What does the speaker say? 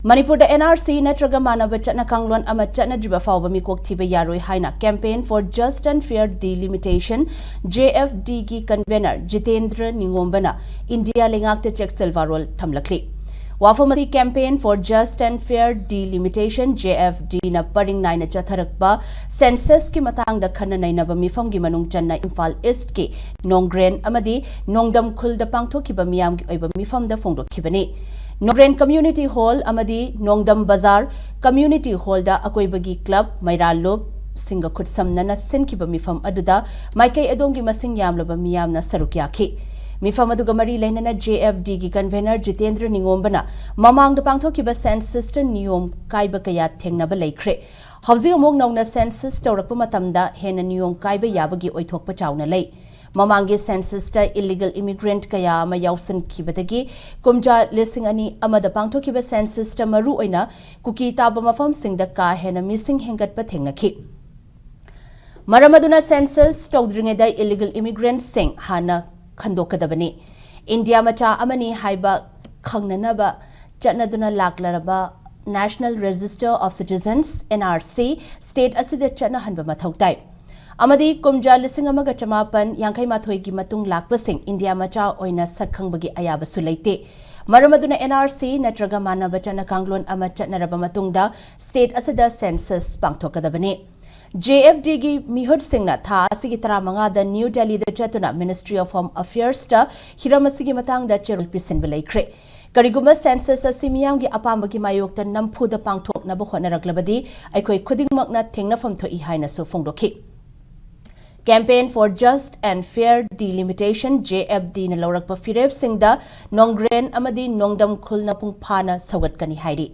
Manipur the NRC natraga manaba chatna kanglon ama chatna driba fawba mi kok thiba yaroi haina campaign for just and fair delimitation JFD gi convener Jitendra Ningombana India lengakta check silvarol thamlakli wafamasi campaign for just and fair delimitation JFD na paring naina chatharakba census ki matang da khana nainaba mifam gi manung channa Imphal East ki Nongren amadi Nongdam khul da pangthokiba miyam gi oiba mifam da phongdokhibani Nongren Community Hall amadi Nongdam Bazaar Community Hall da akoibagi club Mairalob singa khutsamnana sinkiba mifam aduda maikai adongi masing yamlaba miyamna sarukyakhi mifam aduga mari lainana JFD gi convener Jitendra Ningombana mamang da pangthokiba census niyom kaiba kaya thengnaba laikhre hauji among nongna census tawrakpa matamda hena niyom kaiba yabagi oithokpa chawna lei Mamangi census ta illegal immigrant kaya ama yausan kibadagi kumja listing ani amada pangtho kiba census ta maru oina kuki taba mafam singda ka hena missing hengat pa thengnakhi Maramaduna census tawdringeda illegal immigrant sing hana khandokadabani India macha amani haiba khangnanaba chatnaduna laklaraba National Register of Citizens NRC state asida chatna hanba mathautai Amadi kumja lising amaga chamapan yangkai mathoi gi matung lakpasing India macha oina sakhangbagi ayaba sulaite Maramaduna NRC natraga manaba chana kanglon ama chatnaraba matungda state asida census pangthokadabani JFD gi mihud singna tha asigi taramanga da New Delhi da chatuna Ministry of Home Affairs ta hiramasigi matang da cherul pisin belaikre Kariguma census asimiyam gi apambagi mayokta nampu da pangthokna ba khonaraglabadi aikoi khudingmakna thengnafam thoi haina so phongdokhi Campaign for Just and Fair Delimitation JFD na laurakpa fireb singda Nongren amadi Nongdam khulna pungphana sawatkani hairi